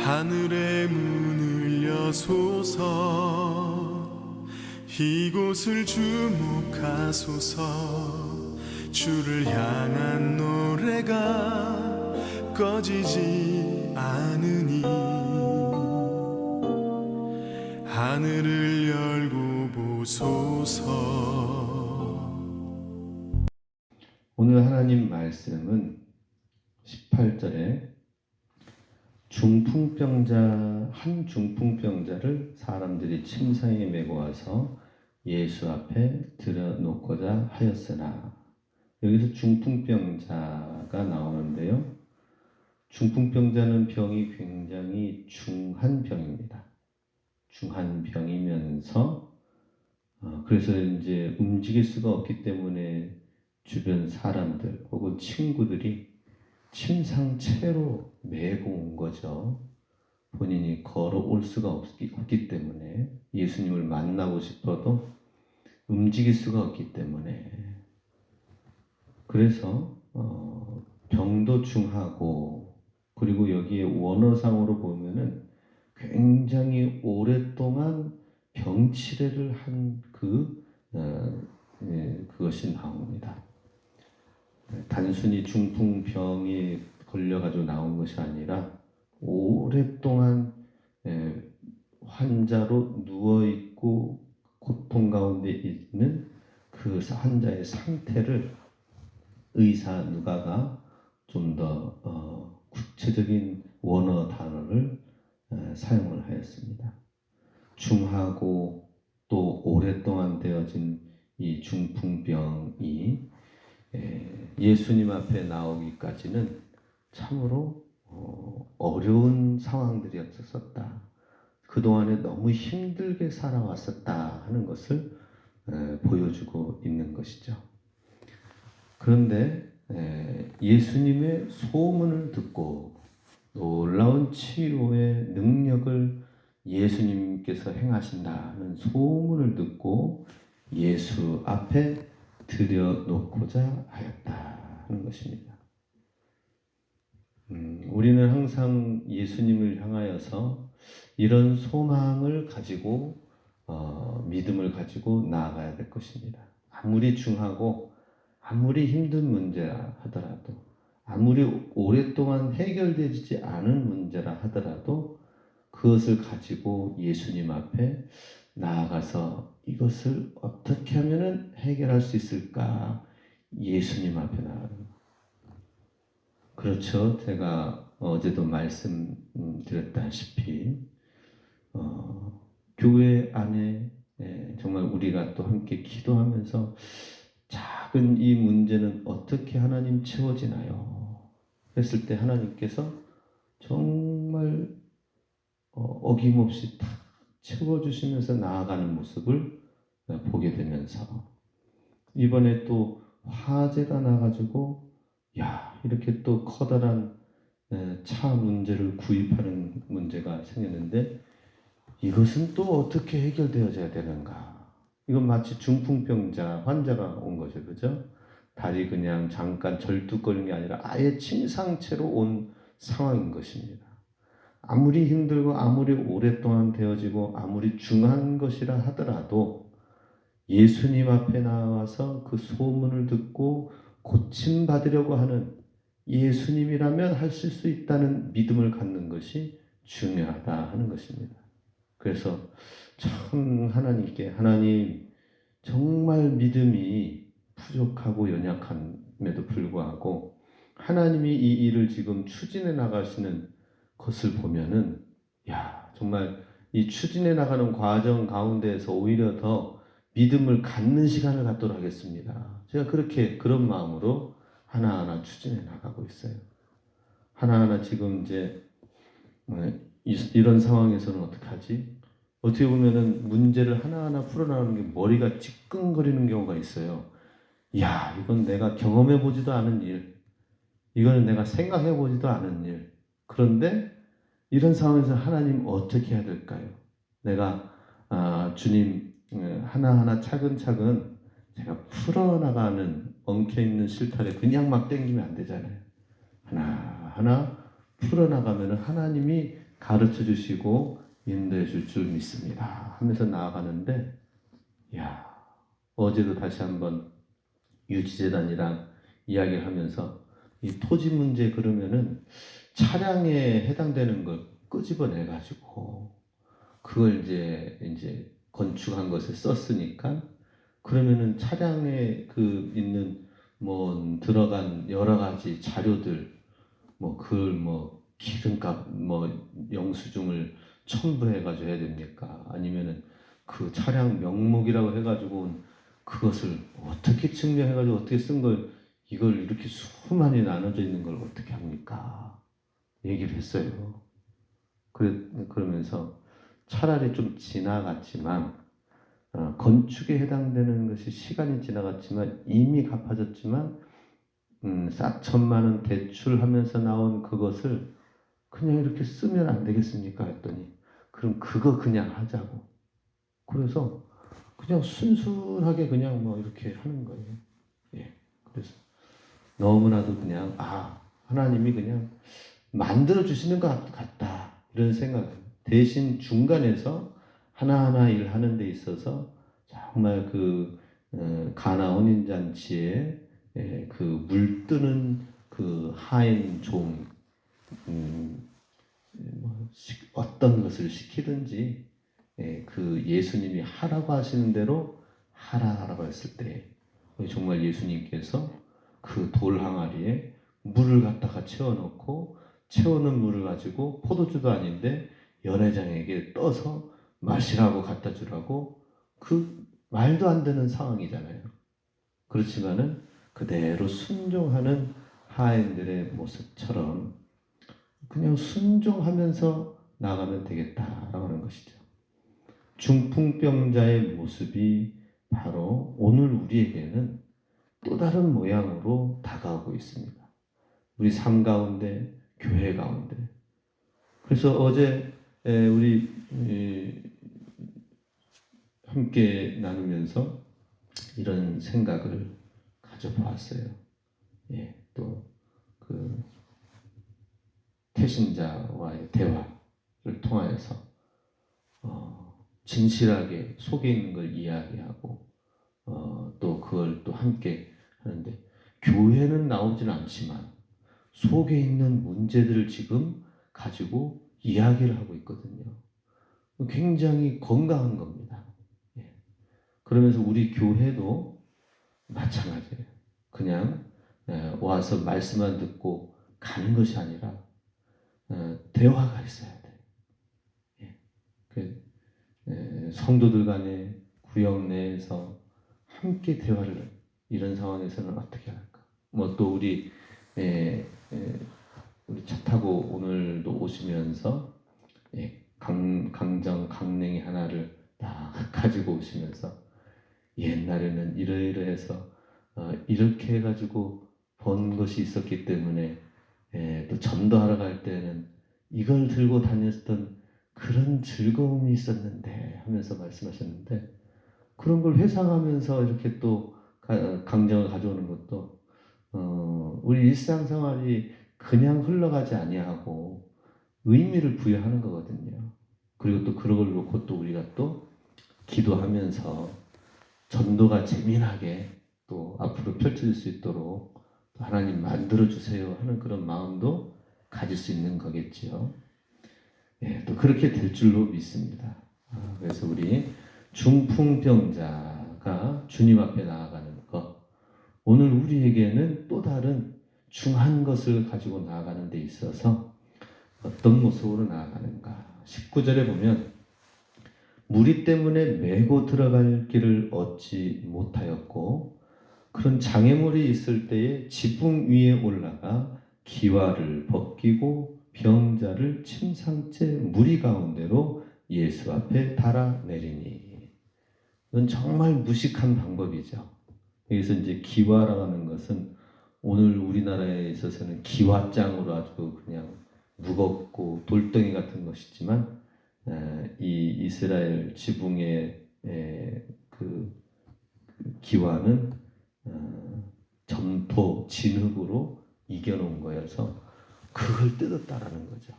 하늘의 문을 여소서 이곳을 주목하소서 주를 향한 노래가 꺼지지 않으니 하늘을 열고 보소서. 오늘 하나님 말씀은 18절에 한 중풍병자를 사람들이 침상에 메고 와서 예수 앞에 들여놓고자 하였으나, 여기서 중풍병자가 나오는데요. 중풍병자는 병이 굉장히 중한 병입니다. 중한 병이면서 그래서 이제 움직일 수가 없기 때문에 주변 사람들 혹은 친구들이 침상채로 메고 온 거죠. 본인이 걸어올 수가 없기 때문에, 예수님을 만나고 싶어도 움직일 수가 없기 때문에, 그래서 병도 중하고, 그리고 여기에 원어상으로 보면은 굉장히 오랫동안 병치레를 한 그것이 나옵니다. 단순히 중풍병이 걸려가지고 나온 것이 아니라 오랫동안 환자로 누워있고 고통 가운데 있는 그 환자의 상태를 의사 누가가 좀 더 구체적인 원어 단어를 사용을 하였습니다. 중하고 또 오랫동안 되어진 이 중풍병이 예수님 앞에 나오기까지는 참으로 어려운 상황들이었었다. 그동안에 너무 힘들게 살아왔었다 하는 것을 보여주고 있는 것이죠. 그런데 예수님의 소문을 듣고 놀라운 치료의 능력을 예수님께서 행하신다는 소문을 듣고 예수 앞에 들여놓고자 하였다 하는 것입니다. 우리는 항상 예수님을 향하여서 이런 소망을 가지고 믿음을 가지고 나아가야 될 것입니다. 아무리 중하고 아무리 힘든 문제라 하더라도, 아무리 오랫동안 해결되지 않은 문제라 하더라도 그것을 가지고 예수님 앞에 나아가서 이것을 어떻게 하면 해결할 수 있을까? 예수님 앞에 나아가는 것. 그렇죠. 제가 어제도 말씀드렸다시피 교회 안에 정말 우리가 또 함께 기도하면서 작은 이 문제는 어떻게 하나님 채워지나요? 했을 때 하나님께서 정말 어김없이 다 채워주시면서 나아가는 모습을 보게 되면서, 이번에 또 화재가 나가지고 이렇게 또 커다란 차 문제를 구입하는 문제가 생겼는데 이것은 또 어떻게 해결되어져야 되는가? 이건 마치 중풍병자 환자가 온 거죠, 그죠? 다리 그냥 잠깐 절뚝거리는 게 아니라 아예 침상채로 온 상황인 것입니다. 아무리 힘들고 아무리 오랫동안 되어지고 아무리 중한 것이라 하더라도 예수님 앞에 나와서 그 소문을 듣고 고침받으려고 하는, 예수님이라면 하실 수 있다는 믿음을 갖는 것이 중요하다 하는 것입니다. 그래서 참 하나님께, 하나님 정말 믿음이 부족하고 연약함에도 불구하고 하나님이 이 일을 지금 추진해 나가시는 것을 보면은 정말 이 추진해 나가는 과정 가운데에서 오히려 더 믿음을 갖는 시간을 갖도록 하겠습니다. 제가 그런 마음으로 하나하나 추진해 나가고 있어요. 하나하나 지금 이제 이런 상황에서는 어떡하지? 어떻게 보면은 문제를 하나하나 풀어나가는 게 머리가 찌끈거리는 경우가 있어요. 이건 내가 경험해 보지도 않은 일, 이거는 내가 생각해 보지도 않은 일. 그런데 이런 상황에서 하나님 어떻게 해야 될까요? 내가 주님 하나하나 차근차근 제가 풀어나가는 엉켜있는 실타래 그냥 막 당기면 안 되잖아요. 하나하나 풀어나가면 하나님이 가르쳐 주시고 인도해 줄 줄 믿습니다 하면서 나아가는데, 야, 어제도 다시 한번 유지재단이랑 이야기를 하면서 이 토지 문제 그러면은 차량에 해당되는 걸 끄집어내 가지고 그걸 이제 건축한 것에 썼으니까, 그러면은 차량에 그 있는 뭐 들어간 여러 가지 자료들, 뭐 그걸 뭐 기름값 뭐 영수증을 첨부해 가지고 해야 됩니까? 아니면은 그 차량 명목이라고 해가지고 그것을 어떻게 증명해가지고 어떻게 쓴 걸, 이걸 이렇게 수많이 나눠져 있는 걸 어떻게 합니까? 얘기를 했어요. 그러면서 차라리 좀 지나갔지만, 건축에 해당되는 것이 시간이 지나갔지만 이미 갚아졌지만, 4천만 원 대출하면서 나온 그것을 그냥 이렇게 쓰면 안 되겠습니까? 했더니 그럼 그거 그냥 하자고. 그래서 그냥 순순하게 그냥 뭐 이렇게 하는 거예요. 예. 그래서 너무나도 그냥 하나님이 그냥 만들어 주시는 것 같다 이런 생각. 대신 중간에서 하나하나 일하는 데 있어서 정말 그 가나 혼인 잔치에 그 물뜨는 그 하인 종, 어떤 것을 시키든지 그 예수님이 하라고 하시는 대로 하라고 했을 때 정말 예수님께서 그 돌 항아리에 물을 갖다가 채워놓고, 채우는 물을 가지고 포도주도 아닌데 연회장에게 떠서 마시라고 갖다 주라고, 그 말도 안 되는 상황이잖아요. 그렇지만은 그대로 순종하는 하인들의 모습처럼 그냥 순종하면서 나가면 되겠다라고 하는 것이죠. 중풍병자의 모습이 바로 오늘 우리에게는 또 다른 모양으로 다가오고 있습니다. 우리 삶 가운데, 교회 가운데. 그래서 어제 우리 함께 나누면서 이런 생각을 가져보았어요. 예, 또그 태신자와의 대화를 통하여서 진실하게 속에 있는 걸 이야기하고 또 그걸 또 함께 하는데, 교회는 나오진 않지만 속에 있는 문제들을 지금 가지고 이야기를 하고 있거든요. 굉장히 건강한 겁니다. 예. 그러면서 우리 교회도 마찬가지예요. 그냥 와서 말씀만 듣고 가는 것이 아니라 대화가 있어야 돼요. 예. 성도들 간의 구역 내에서 함께 대화를, 이런 상황에서는 어떻게 할까? 뭐 또 우리 차 타고 오늘도 오시면서 강정 강냉이 하나를 딱 가지고 오시면서, 옛날에는 이러이러해서 이렇게 해가지고 번 것이 있었기 때문에 또 전도하러 갈 때는 이걸 들고 다녔던 그런 즐거움이 있었는데 하면서 말씀하셨는데, 그런 걸 회상하면서 이렇게 또 강정을 가져오는 것도 우리 일상생활이 그냥 흘러가지 아니하고 의미를 부여하는 거거든요. 그리고 또 그런 걸 놓고 또 우리가 또 기도하면서 전도가 재미나게 또 앞으로 펼쳐질 수 있도록 하나님 만들어 주세요 하는 그런 마음도 가질 수 있는 거겠지요. 예, 또 그렇게 될 줄로 믿습니다. 그래서 우리 중풍병자가 주님 앞에 나아가는 것, 오늘 우리에게는 또 다른 중한 것을 가지고 나아가는 데 있어서 어떤 모습으로 나아가는가. 19절에 보면 무리 때문에 메고 들어갈 길을 얻지 못하였고, 그런 장애물이 있을 때에 지붕 위에 올라가 기와를 벗기고 병자를 침상째 무리 가운데로 예수 앞에 달아내리니. 이건 정말 무식한 방법이죠. 여기서 이제 기와라고 하는 것은 오늘 우리나라에 있어서는 기와장으로 아주 그냥 무겁고 돌덩이 같은 것이지만, 이 이스라엘 지붕의 그 기와는 점토, 진흙으로 이겨놓은 거여서 그걸 뜯었다라는 거죠.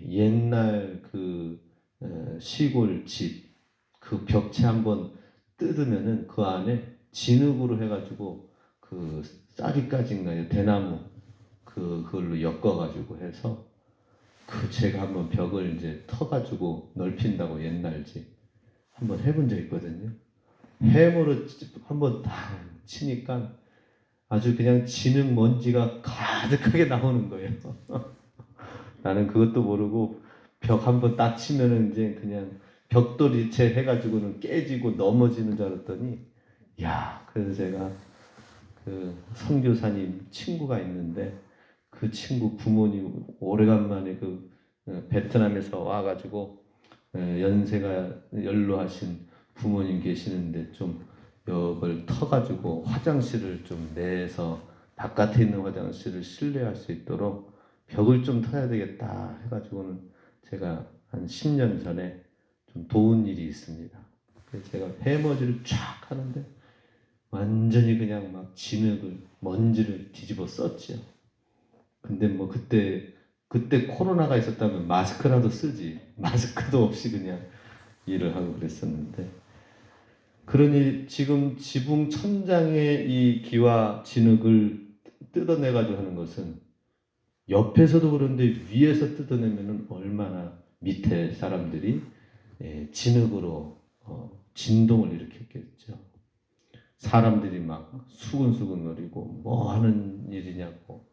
옛날 그 시골 집 그 벽체 한번 뜯으면은 그 안에 진흙으로 해가지고 그 쌀이까지인가요? 대나무 그걸로 엮어가지고 해서 그 제가 한번 벽을 이제 터가지고 넓힌다고 옛날 집 한번 해본 적 있거든요. 해머로 한번 다 치니까 아주 그냥 진흙 먼지가 가득하게 나오는 거예요. 나는 그것도 모르고 벽 한번 딱 치면은 이제 그냥 벽돌이체 해가지고는 깨지고 넘어지는 줄 알았더니 야, 그래서 제가 그 선교사님 친구가 있는데 그 친구 부모님 오래간만에 그 베트남에서 와가지고 연세가 연로하신 부모님 계시는데 좀 이걸 터가지고 화장실을 좀 내서 바깥에 있는 화장실을 실내할 수 있도록 벽을 좀 터야 되겠다 해가지고는 제가 한 10년 전에 좀 도운 일이 있습니다. 그래서 제가 해머지를 쫙 하는데 완전히 그냥 막 진흙을 먼지를 뒤집어 썼죠. 근데 뭐 그때 코로나가 있었다면 마스크라도 쓰지 마스크도 없이 그냥 일을 하고 그랬었는데 그러니 지금 지붕 천장에 이 기와 진흙을 뜯어내 가지고 하는 것은 옆에서도 그런데 위에서 뜯어내면은 얼마나 밑에 사람들이 진흙으로 진동을 일으켰겠죠. 사람들이 막 수근수근거리고 뭐 하는 일이냐고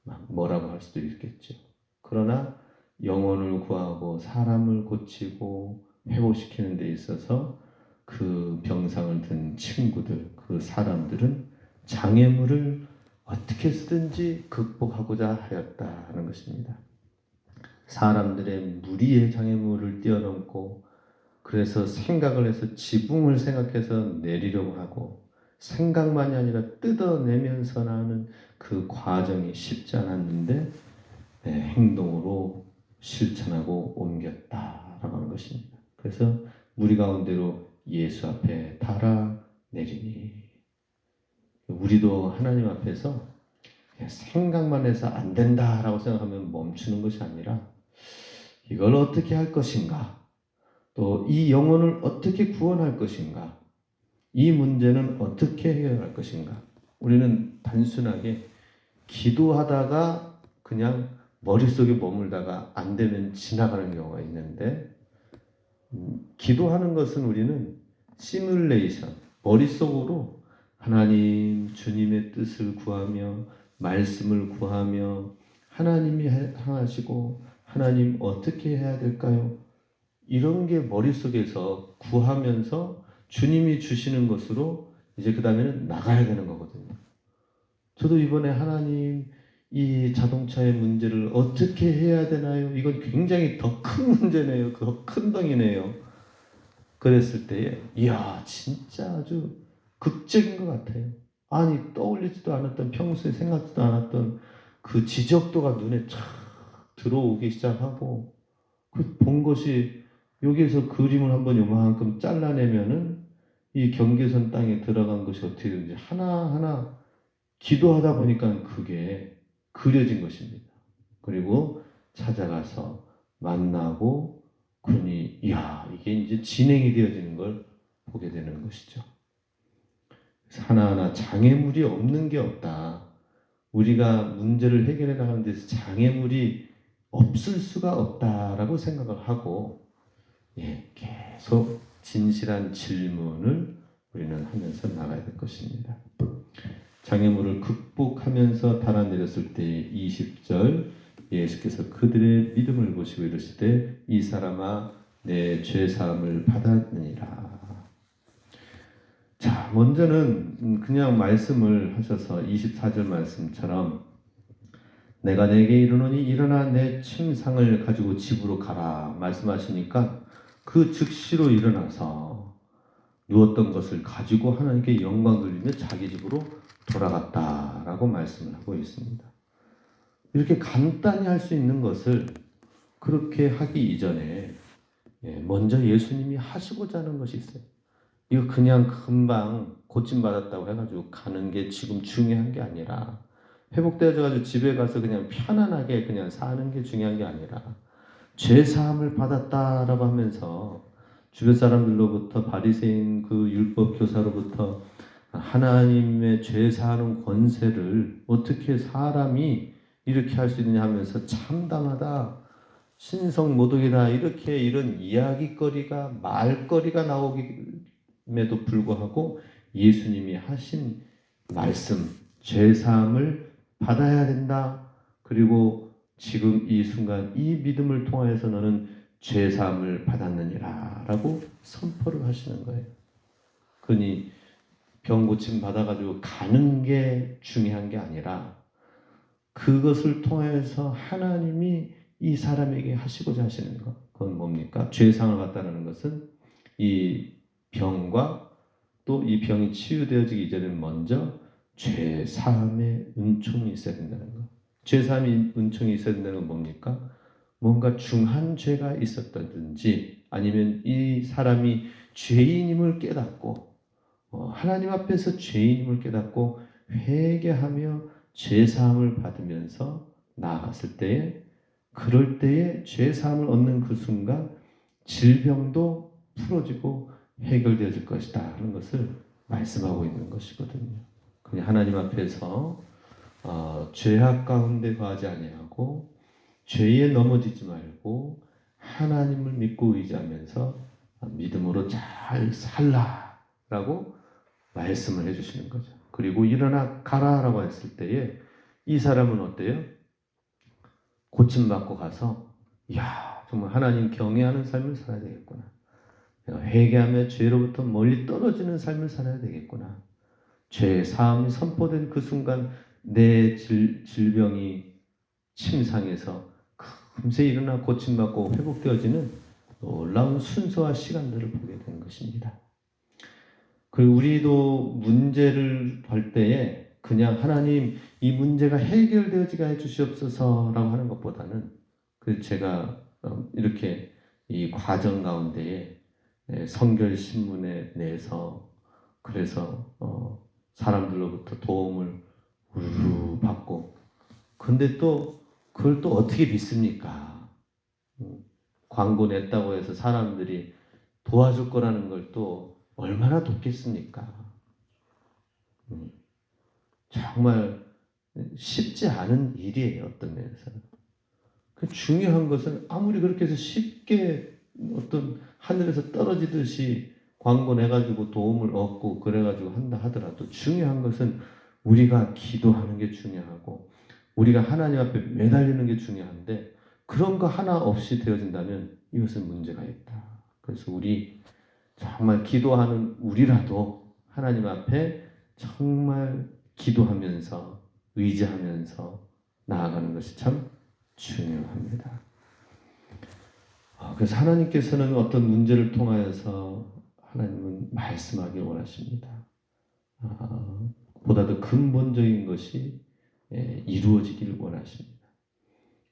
막 뭐라고 할 수도 있겠죠. 그러나 영혼을 구하고 사람을 고치고 회복시키는 데 있어서 그 병상을 든 친구들, 그 사람들은 장애물을 어떻게 쓰든지 극복하고자 하였다는 것입니다. 사람들의 무리의 장애물을 뛰어넘고 그래서 생각을 해서 지붕을 생각해서 내리려고 하고 생각만이 아니라 뜯어내면서 나오는 그 과정이 쉽지 않았는데 행동으로 실천하고 옮겼다라고 하는 것입니다. 그래서 무리 가운데로 예수 앞에 달아 내리니 우리도 하나님 앞에서 생각만 해서 안 된다라고 생각하면 멈추는 것이 아니라 이걸 어떻게 할 것인가 또 이 영혼을 어떻게 구원할 것인가 이 문제는 어떻게 해결할 것인가 우리는 단순하게 기도하다가 그냥 머릿속에 머물다가 안 되면 지나가는 경우가 있는데 기도하는 것은 우리는 시뮬레이션 머릿속으로 하나님 주님의 뜻을 구하며 말씀을 구하며 하나님이 하시고 하나님 어떻게 해야 될까요? 이런 게 머릿속에서 구하면서 주님이 주시는 것으로 이제 그 다음에는 나가야 되는 거거든요. 저도 이번에 하나님 이 자동차의 문제를 어떻게 해야 되나요? 이건 굉장히 더 큰 문제네요. 더 큰 덩이네요. 그랬을 때에 이야 진짜 아주 극적인 것 같아요. 아니 떠올리지도 않았던 평소에 생각지도 않았던 그 지적도가 눈에 쫙 들어오기 시작하고 그 본 것이 여기에서 그림을 한번 요만큼 잘라내면은 이 경계선 땅에 들어간 것이 어떻게 되는지 하나하나 기도하다 보니까 그게 그려진 것입니다. 그리고 찾아가서 만나고 그러니 이야 이게 이제 진행이 되어지는 걸 보게 되는 것이죠. 하나하나 장애물이 없는 게 없다. 우리가 문제를 해결해 나가는 데서 장애물이 없을 수가 없다라고 생각을 하고 계속 진실한 질문을 우리는 하면서 나가야 될 것입니다. 장애물을 극복하면서 달아내렸을 때 20절 예수께서 그들의 믿음을 보시고 이르실 때 이 사람아 내 죄사함을 받았느니라. 자, 먼저는 그냥 말씀을 하셔서 24절 말씀처럼 내가 내게 이르노니 일어나 내 침상을 가지고 집으로 가라 말씀하시니까 그 즉시로 일어나서 누웠던 것을 가지고 하나님께 영광 돌리며 자기 집으로 돌아갔다라고 말씀을 하고 있습니다. 이렇게 간단히 할 수 있는 것을 그렇게 하기 이전에 먼저 예수님이 하시고자 하는 것이 있어요. 이거 그냥 금방 고침받았다고 해가지고 가는 게 지금 중요한 게 아니라 회복되어가지고 집에 가서 그냥 편안하게 그냥 사는 게 중요한 게 아니라 죄 사함을 받았다라고 하면서 주변 사람들로부터 바리새인 그 율법 교사로부터 하나님의 죄 사하는 권세를 어떻게 사람이 이렇게 할 수 있느냐 하면서 참담하다, 신성 모독이다, 이렇게 이런 이야기거리가 말거리가 나오김에도 불구하고 예수님이 하신 말씀, 죄 사함을 받아야 된다. 그리고 지금 이 순간 이 믿음을 통하여서 너는 죄 사함을 받았느니라 라고 선포를 하시는 거예요. 그러니 병 고침 받아가지고 가는 게 중요한 게 아니라 그것을 통해서 하나님이 이 사람에게 하시고자 하시는 것, 그건 뭡니까? 죄상을 받다는 것은 이 병과 또 이 병이 치유되어지기 이전에 먼저 죄 사함의 은총이 있어야 된다는 것. 죄 사함의 은총이 있어야 된다는 건 뭡니까? 뭔가 중한 죄가 있었다든지 아니면 이 사람이 죄인임을 깨닫고 하나님 앞에서 죄인임을 깨닫고 회개하며 죄 사함을 받으면서 나아갔을 때에, 그럴 때에 죄 사함을 얻는 그 순간 질병도 풀어지고 해결되어질 것이다 하는 것을 말씀하고 있는 것이거든요. 그냥 하나님 앞에서 죄악 가운데 거하지 아니하고 죄에 넘어지지 말고 하나님을 믿고 의지하면서 믿음으로 잘 살라라고 말씀을 해주시는 거죠. 그리고 일어나 가라라고 했을 때에 이 사람은 어때요? 고침받고 가서 이야, 정말 하나님 경외하는 삶을 살아야 되겠구나. 회개하며 죄로부터 멀리 떨어지는 삶을 살아야 되겠구나. 죄 사함이 선포된 그 순간 내 질병이 침상에서 금세 일어나 고침받고 회복되어지는 놀라운 순서와 시간들을 보게 된 것입니다. 우리도 문제를 볼 때에 그냥 하나님 이 문제가 해결되어지게 해주시옵소서라고 하는 것보다는 제가 이렇게 이 과정 가운데에 성결 신문에 내서 그래서 사람들로부터 도움을 우르르 받고, 근데 또 그걸 또 어떻게 믿습니까? 광고 냈다고 해서 사람들이 도와줄 거라는 걸 또 얼마나 돕겠습니까? 정말 쉽지 않은 일이에요, 어떤 면에서는. 중요한 것은 아무리 그렇게 해서 쉽게 어떤 하늘에서 떨어지듯이 광고 내가지고 도움을 얻고 그래가지고 한다 하더라도 중요한 것은 우리가 기도하는 게 중요하고 우리가 하나님 앞에 매달리는 게 중요한데, 그런 거 하나 없이 되어진다면 이것은 문제가 있다. 그래서 우리 정말 기도하는 우리라도 하나님 앞에 정말 기도하면서 의지하면서 나아가는 것이 참 중요합니다. 그래서 하나님께서는 어떤 문제를 통하여서 하나님은 말씀하기 원하십니다. 보다 더 근본적인 것이 이루어지기를 원하십니다.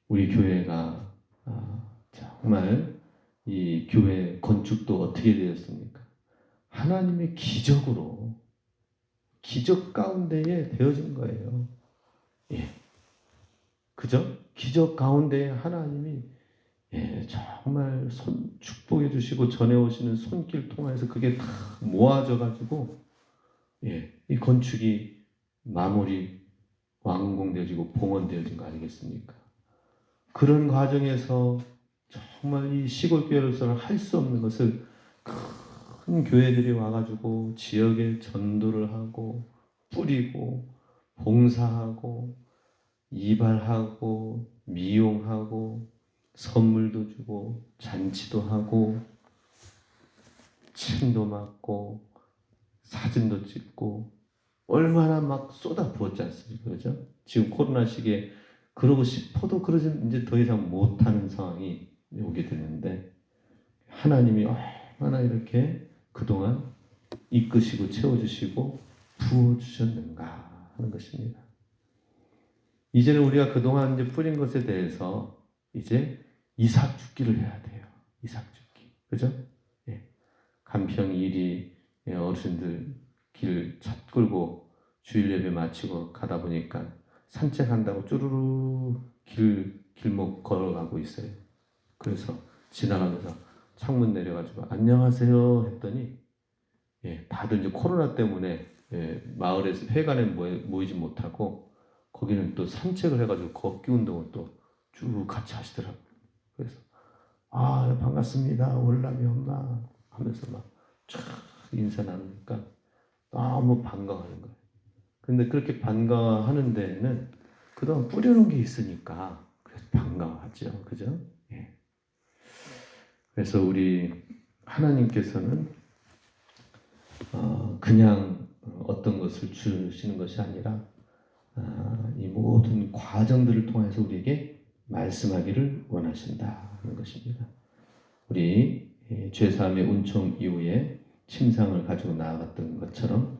우리 교회가 정말 이 교회 건축도 어떻게 되었습니까? 하나님의 기적으로, 기적 가운데에 되어진 거예요. 그죠? 기적 가운데에 하나님이 정말 축복해 주시고 전해오시는 손길 통해서 그게 다 모아져 가지고 이 건축이 마무리 완공되어지고 봉헌되어진 거 아니겠습니까? 그런 과정에서 정말 이 시골 교회로서는 할 수 없는 것을 큰 교회들이 와가지고 지역에 전도를 하고 뿌리고 봉사하고 이발하고 미용하고 선물도 주고 잔치도 하고 침도 맞고 사진도 찍고 얼마나 막 쏟아 부었지 않습니까? 그죠? 지금 코로나 시기에 그러고 싶어도 그러지 이제 더 이상 못하는 상황이 오게 되는데, 하나님이 얼마나 이렇게 그동안 이끄시고 채워주시고 부어주셨는가 하는 것입니다. 이제는 우리가 그동안 이제 뿌린 것에 대해서 이제 이삭 죽기를 해야 돼요. 이삭 죽기. 그죠? 간평 일이 어르신들 길 첫 끌고 주일 예배 마치고 가다 보니까 산책한다고 쭈루루 길목 걸어가고 있어요. 그래서 지나가면서 창문 내려가지고 안녕하세요 했더니 다들 이제 코로나 때문에 마을에서 회관에 모이지 못하고 거기는 또 산책을 해가지고 걷기 운동을 또 쭉 같이 하시더라고요. 그래서 반갑습니다 월남이 엄마 하면서 막 쫙 인사 나누니까 너무 반가워하는 거예요. 근데 그렇게 반가워하는 데에는 그동안 뿌려놓은 게 있으니까 그래서 반가워하죠. 그죠? 예. 그래서 우리 하나님께서는 그냥 어떤 것을 주시는 것이 아니라 이 모든 과정들을 통해서 우리에게 말씀하기를 원하신다 하는 것입니다. 우리 죄사함의 은총 이후에 침상을 가지고 나아갔던 것처럼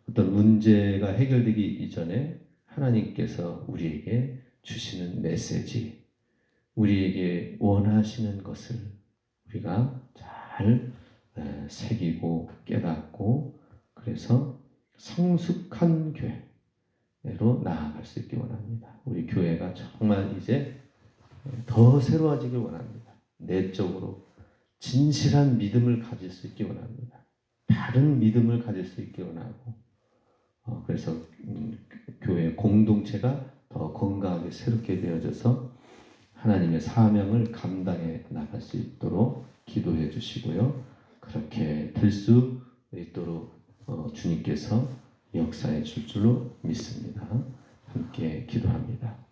어떤 문제가 해결되기 이전에 하나님께서 우리에게 주시는 메시지, 우리에게 원하시는 것을 우리가 잘 새기고 깨닫고 그래서 성숙한 교회로 나아갈 수 있기 원합니다. 우리 교회가 정말 이제 더 새로워지길 원합니다. 내적으로 진실한 믿음을 가질 수 있기 원합니다. 다른 믿음을 가질 수 있기 원하고 그래서 교회 공동체가 더 건강하게 새롭게 되어져서 하나님의 사명을 감당해 나갈 수 있도록 기도해 주시고요. 그렇게 될 수 있도록 주님께서 역사해 줄 줄로 믿습니다. 함께 기도합니다.